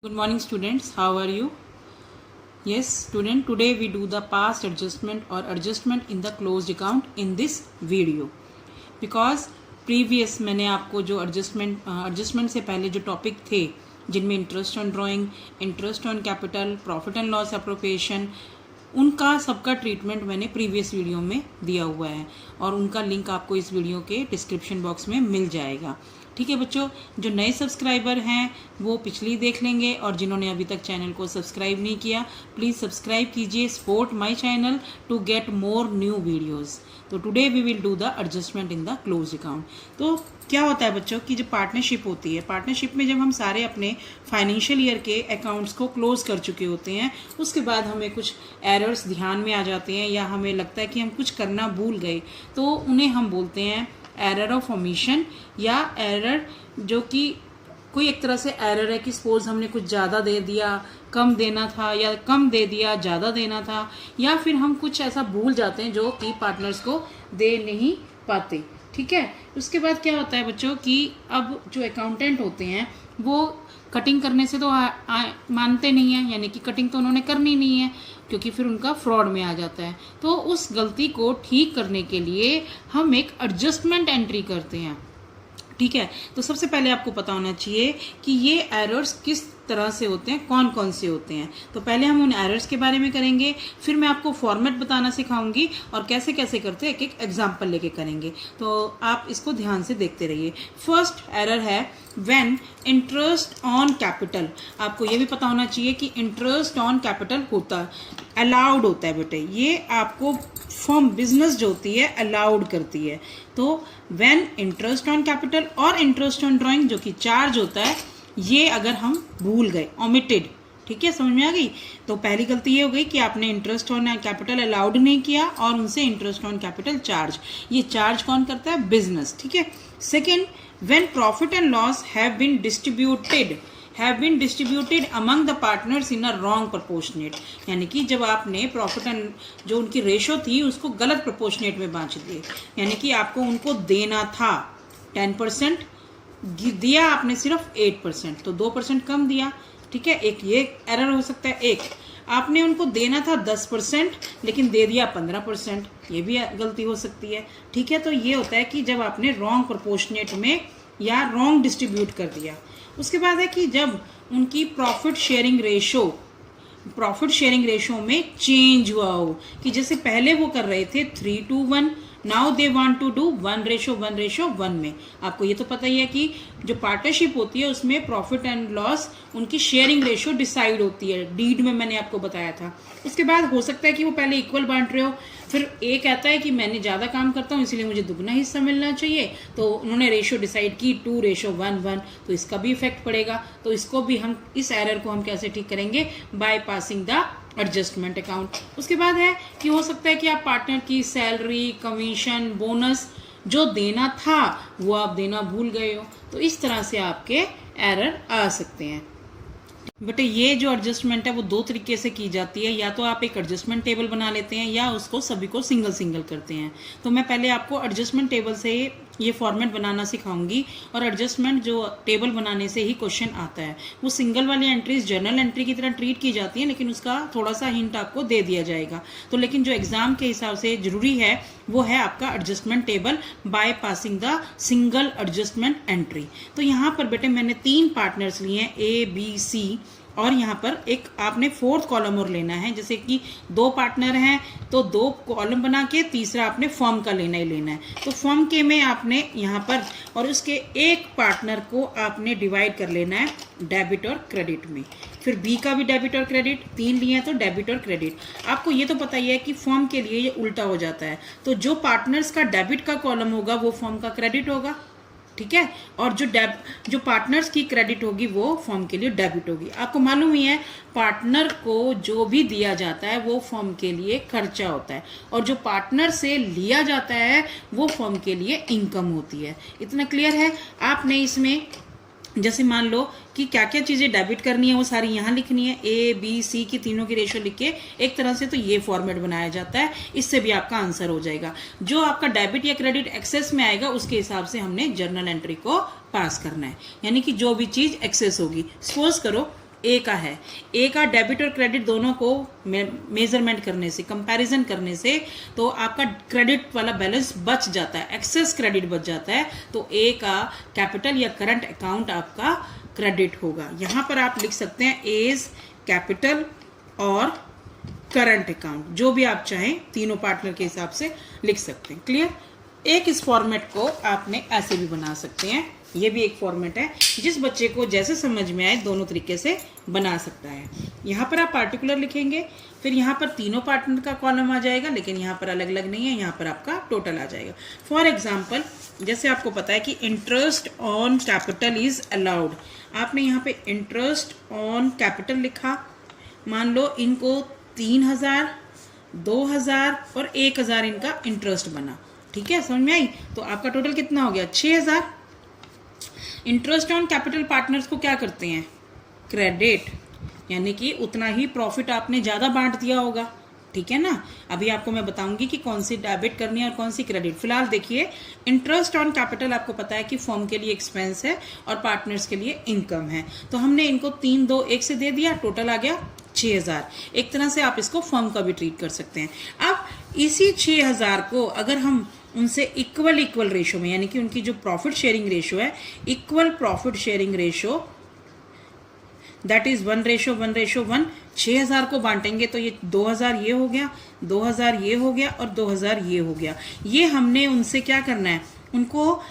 Good morning students, how are you? Yes student, today we do the past adjustment or adjustment in the closed account in this video. Because previous मैंने आपको जो adjustment से पहले जो topic थे जिनमें interest on drawing, interest on capital, profit and loss appropriation, उनका सबका ट्रीटमेंट मैंने प्रीवियस वीडियो में दिया हुआ है और उनका लिंक आपको इस वीडियो के डिस्क्रिप्शन बॉक्स में मिल जाएगा। ठीक है बच्चों, जो नए सब्सक्राइबर हैं वो पिछली देख लेंगे और जिन्होंने अभी तक चैनल को सब्सक्राइब नहीं किया प्लीज़ सब्सक्राइब कीजिए, support my channel to get more new videos. तो today we will do the adjustment in the close account. तो क्या होता है बच्चों कि जब पार्टनरशिप होती है, पार्टनरशिप में जब हम सारे अपने फाइनेंशियल ईयर के अकाउंट्स को क्लोज कर चुके होते हैं, उसके बाद हमें कुछ एरर्स ध्यान में आ जाते हैं या हमें लगता है कि हम कुछ करना भूल गए, तो उन्हें हम बोलते हैं एरर ऑफ ओमिशन या एरर जो कि कोई एक तरह से एरर है कि सपोज हमने कुछ ज़्यादा दे दिया, कम देना था, या कम दे दिया, ज़्यादा देना था, या फिर हम कुछ ऐसा भूल जाते हैं जो कि पार्टनर्स को दे नहीं पाते। ठीक है, उसके बाद क्या होता है बच्चों कि अब जो अकाउंटेंट होते हैं वो कटिंग करने से तो मानते नहीं हैं, यानी कि कटिंग तो उन्होंने करनी नहीं है क्योंकि फिर उनका फ्रॉड में आ जाता है। तो उस गलती को ठीक करने के लिए हम एक एडजस्टमेंट एंट्री करते हैं। ठीक है, तो सबसे पहले आपको पता होना चाहिए कि ये एरर्स किस तरह से होते हैं, कौन कौन से होते हैं। तो पहले हम उन एरर्स के बारे में करेंगे, फिर मैं आपको फॉर्मेट बताना सिखाऊंगी और कैसे कैसे करते हैं एक एक एग्जाम्पल लेके करेंगे। तो आप इसको ध्यान से देखते रहिए। फर्स्ट एरर है व्हेन इंटरेस्ट ऑन कैपिटल। आपको ये भी पता होना चाहिए कि इंटरेस्ट ऑन कैपिटल होता अलाउड होता है बेटे, ये आपको फर्म बिजनेस जो होती है अलाउड करती है। तो व्हेन इंटरेस्ट ऑन कैपिटल और इंटरेस्ट ऑन ड्राइंग जो कि चार्ज होता है, ये अगर हम भूल गए, ओमिटेड, ठीक है, समझ में आ गई। तो पहली गलती ये हो गई कि आपने इंटरेस्ट ऑन कैपिटल अलाउड नहीं किया और उनसे इंटरेस्ट ऑन कैपिटल चार्ज। ये चार्ज कौन करता है? बिजनेस। ठीक है। Second, when profit and loss have been distributed among the partners in a wrong proportionate, यानी कि जब आपने प्रॉफिट एंड जो उनकी रेशो थी उसको गलत प्रोपोर्शनेट में बांट दिए, यानी कि आपको उनको देना था 10%, दिया आपने सिर्फ 8%, तो 2% कम दिया। ठीक है, एक ये एरर हो सकता है। एक आपने उनको देना था 10% लेकिन दे दिया 15%, ये भी गलती हो सकती है। ठीक है, तो ये होता है कि जब आपने रॉन्ग प्रोपोर्शनेट में या रॉन्ग डिस्ट्रीब्यूट कर दिया। उसके बाद है कि जब उनकी प्रॉफिट शेयरिंग रेशो में चेंज हुआ हो, कि जैसे पहले वो कर रहे थे 3:1, now they want to do 1:1:1 में। आपको ये तो पता ही है कि जो पार्टनरशिप होती है उसमें प्रॉफिट एंड लॉस उनकी शेयरिंग रेशो डिसाइड होती है, डीड में मैंने आपको बताया था। उसके बाद हो सकता है कि वो पहले इक्वल बांट रहे हो, फिर एक कहता है कि मैंने ज़्यादा काम करता हूँ इसलिए मुझे दुगना हिस्सा मिलना चाहिए, तो उन्होंने रेशो डिसाइड की 2:1:1, तो इसका भी इफेक्ट पड़ेगा। तो इसको भी हम, इस एरर को हम कैसे ठीक करेंगे? By passing the adjustment account. उसके बाद है कि हो सकता है कि आप पार्टनर की सैलरी, कमीशन, बोनस जो देना था वो आप देना भूल गए हो, तो इस तरह से आपके एरर आ सकते हैं। बेटे ये जो एडजस्टमेंट है वो दो तरीके से की जाती है, या तो आप एक एडजस्टमेंट टेबल बना लेते हैं या उसको सभी को सिंगल सिंगल करते हैं। तो मैं पहले आपको एडजस्टमेंट टेबल से ये फॉर्मेट बनाना सिखाऊंगी, और एडजस्टमेंट जो टेबल बनाने से ही क्वेश्चन आता है। वो सिंगल वाली एंट्रीज जर्नल एंट्री की तरह ट्रीट की जाती है, लेकिन उसका थोड़ा सा हिंट आपको दे दिया जाएगा। तो लेकिन जो एग्जाम के हिसाब से जरूरी है वो है आपका adjustment table by passing the single adjustment entry. तो यहाँ पर बेटे मैंने 3 पार्टनर्स लिए हैं, A, B, C, और यहाँ पर एक आपने 4th कॉलम और लेना है। जैसे कि 2 पार्टनर हैं तो 2 कॉलम बना के तीसरा आपने फर्म का लेना ही लेना है। तो फर्म के में आपने यहाँ पर, और उसके एक पार्टनर को आपने डिवाइड कर लेना है डेबिट और क्रेडिट में। फिर बी का भी डेबिट और क्रेडिट, 3 लिए हैं तो डेबिट और क्रेडिट। आपको ये तो पता ही है कि फर्म के लिए ये उल्टा हो जाता है, तो जो पार्टनर्स का डेबिट का कॉलम होगा वो फर्म का क्रेडिट होगा। ठीक है, और जो पार्टनर्स की क्रेडिट होगी वो फर्म के लिए डेबिट होगी। आपको मालूम ही है पार्टनर को जो भी दिया जाता है वो फर्म के लिए खर्चा होता है, और जो पार्टनर से लिया जाता है वो फर्म के लिए इनकम होती है। इतना क्लियर है? आपने इसमें जैसे मान लो कि क्या क्या चीजें डेबिट करनी है वो सारी यहाँ लिखनी है, A, B, C की तीनों की रेशो लिख के एक तरह से तो ये फॉर्मेट बनाया जाता है। इससे भी आपका आंसर हो जाएगा। जो आपका डेबिट या क्रेडिट एक्सेस में आएगा उसके हिसाब से हमने जर्नल एंट्री को पास करना है, यानी कि जो भी चीज एक्सेस होगी। सपोज करो ए का है। ए का डेबिट और क्रेडिट दोनों को मेजरमेंट करने से, कंपैरिजन करने से तो आपका क्रेडिट वाला बैलेंस बच जाता है, एक्सेस क्रेडिट बच जाता है। तो ए का कैपिटल या करंट अकाउंट आपका क्रेडिट होगा। यहां पर आप लिख सकते हैं एज कैपिटल और करंट अकाउंट, जो भी आप चाहें तीनों पार्टनर के हिसाब से लिख सकते हैं। क्लियर? एक इस फॉर्मेट को आपने ऐसे भी बना सकते हैं, ये भी एक फॉर्मेट है, जिस बच्चे को जैसे समझ में आए दोनों तरीके से बना सकता है। यहाँ पर आप पार्टिकुलर लिखेंगे, फिर यहाँ पर तीनों पार्टनर का कॉलम आ जाएगा, लेकिन यहाँ पर अलग अलग नहीं है, यहाँ पर आपका टोटल आ जाएगा। फॉर एग्जाम्पल, जैसे आपको पता है कि interest on capital is allowed, आपने यहाँ पे इंटरेस्ट ऑन कैपिटल लिखा। मान लो इनको 3000, 2000 और 1000 इनका इंटरेस्ट बना। ठीक है, समझ में आई? तो आपका टोटल कितना हो गया? 6000। इंटरेस्ट ऑन कैपिटल पार्टनर्स को क्या करते हैं? क्रेडिट, यानी कि उतना ही प्रॉफिट आपने ज्यादा बांट दिया होगा। ठीक है ना? अभी आपको मैं बताऊंगी कि कौन सी डेबिट करनी है और कौन सी क्रेडिट। फिलहाल देखिए, इंटरेस्ट ऑन कैपिटल आपको पता है कि फर्म के लिए एक्सपेंस है और पार्टनर्स के लिए इनकम है। तो हमने इनको 3, 2, 1 से दे दिया, टोटल आ गया 6000। एक तरह से आप इसको फर्म का भी ट्रीट कर सकते हैं। अब इसी 6000 को अगर हम उनसे इक्वल रेशो में, यानी कि उनकी जो प्रॉफिट शेयरिंग रेशो है, equal profit sharing ratio, that is 1:1:1, 6000 को बांटेंगे तो ये 2000 ये हो गया, 2000 ये हो गया और 2000 ये हो गया। ये हमने उनसे क्या करना है? उनको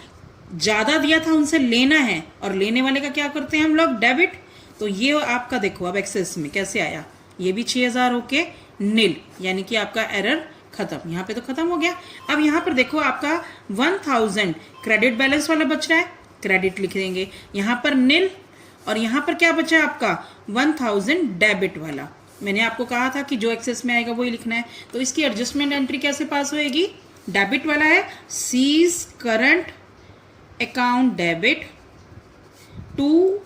ज्यादा दिया था, उनसे लेना है, और लेने वाले का क्या करते हैं हम लोग? डेबिट। तो ये आपका देखो अब एक्सेस में कैसे आया, ये भी 6000 होके नील, यानी कि आपका एरर खत्म। यहाँ पे तो खत्म हो गया। अब यहाँ पर देखो आपका 1000 क्रेडिट बैलेंस वाला बच रहा है, क्रेडिट लिख देंगे। यहाँ पर नील, और यहाँ पर क्या बचा आपका? 1000 डेबिट वाला। मैंने आपको कहा था कि जो एक्सेस में आएगा वही लिखना है। तो इसकी एडजस्टमेंट एंट्री कैसे पास होएगी? डेबिट वाला है, सीज current account debit to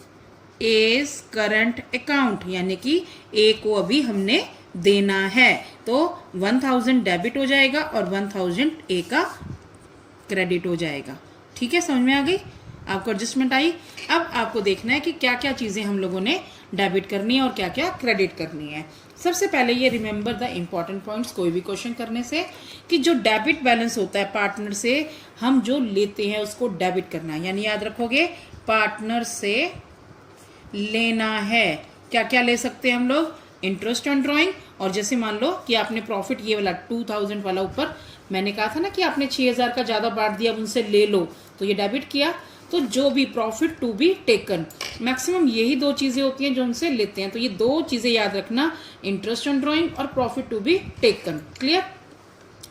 as current account, यानी कि ए को अभी हमने देना है। तो 1000 डेबिट हो जाएगा और 1000 ए का क्रेडिट हो जाएगा। ठीक है, समझ में आ गई? आपको एडजस्टमेंट आई? अब आपको देखना है कि क्या क्या चीजें हम लोगों ने डेबिट करनी है और क्या क्या क्रेडिट करनी है। सबसे पहले ये रिमेंबर द इंपॉर्टेंट पॉइंट्स कोई भी क्वेश्चन करने से, कि जो डेबिट बैलेंस होता है पार्टनर से हम जो लेते हैं उसको डेबिट करना है। यानी याद रखोगे, पार्टनर से लेना है। क्या क्या ले सकते हैं हम लोग? इंटरेस्ट ऑन ड्रॉइंग, और जैसे मान लो कि आपने प्रॉफिट ये वाला 2000 वाला ऊपर मैंने कहा था ना कि आपने 6000 का ज्यादा बांट दिया, अब उनसे ले लो, तो ये डेबिट किया। तो जो भी profit to be taken, maximum यही 2 चीजें होती हैं जो उनसे लेते हैं। तो ये 2 चीजें याद रखना, इंटरेस्ट ऑन ड्रॉइंग और profit to be taken. Clear?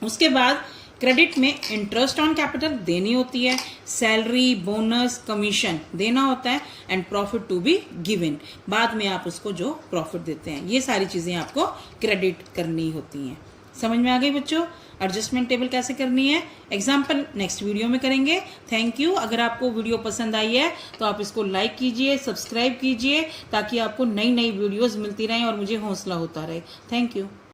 उसके बाद क्रेडिट में इंटरेस्ट ऑन कैपिटल देनी होती है, सैलरी, बोनस, कमीशन देना होता है, and profit to be given, बाद में आप उसको जो प्रॉफिट देते हैं, ये सारी चीजें आपको क्रेडिट करनी होती हैं। समझ में आ गई बच्चों? एडजस्टमेंट टेबल कैसे करनी है, एग्जाम्पल नेक्स्ट वीडियो में करेंगे। Thank you. अगर आपको वीडियो पसंद आई है तो आप इसको लाइक कीजिए, सब्सक्राइब कीजिए, ताकि आपको नई नई वीडियोस मिलती रहें और मुझे हौसला होता रहे। Thank you.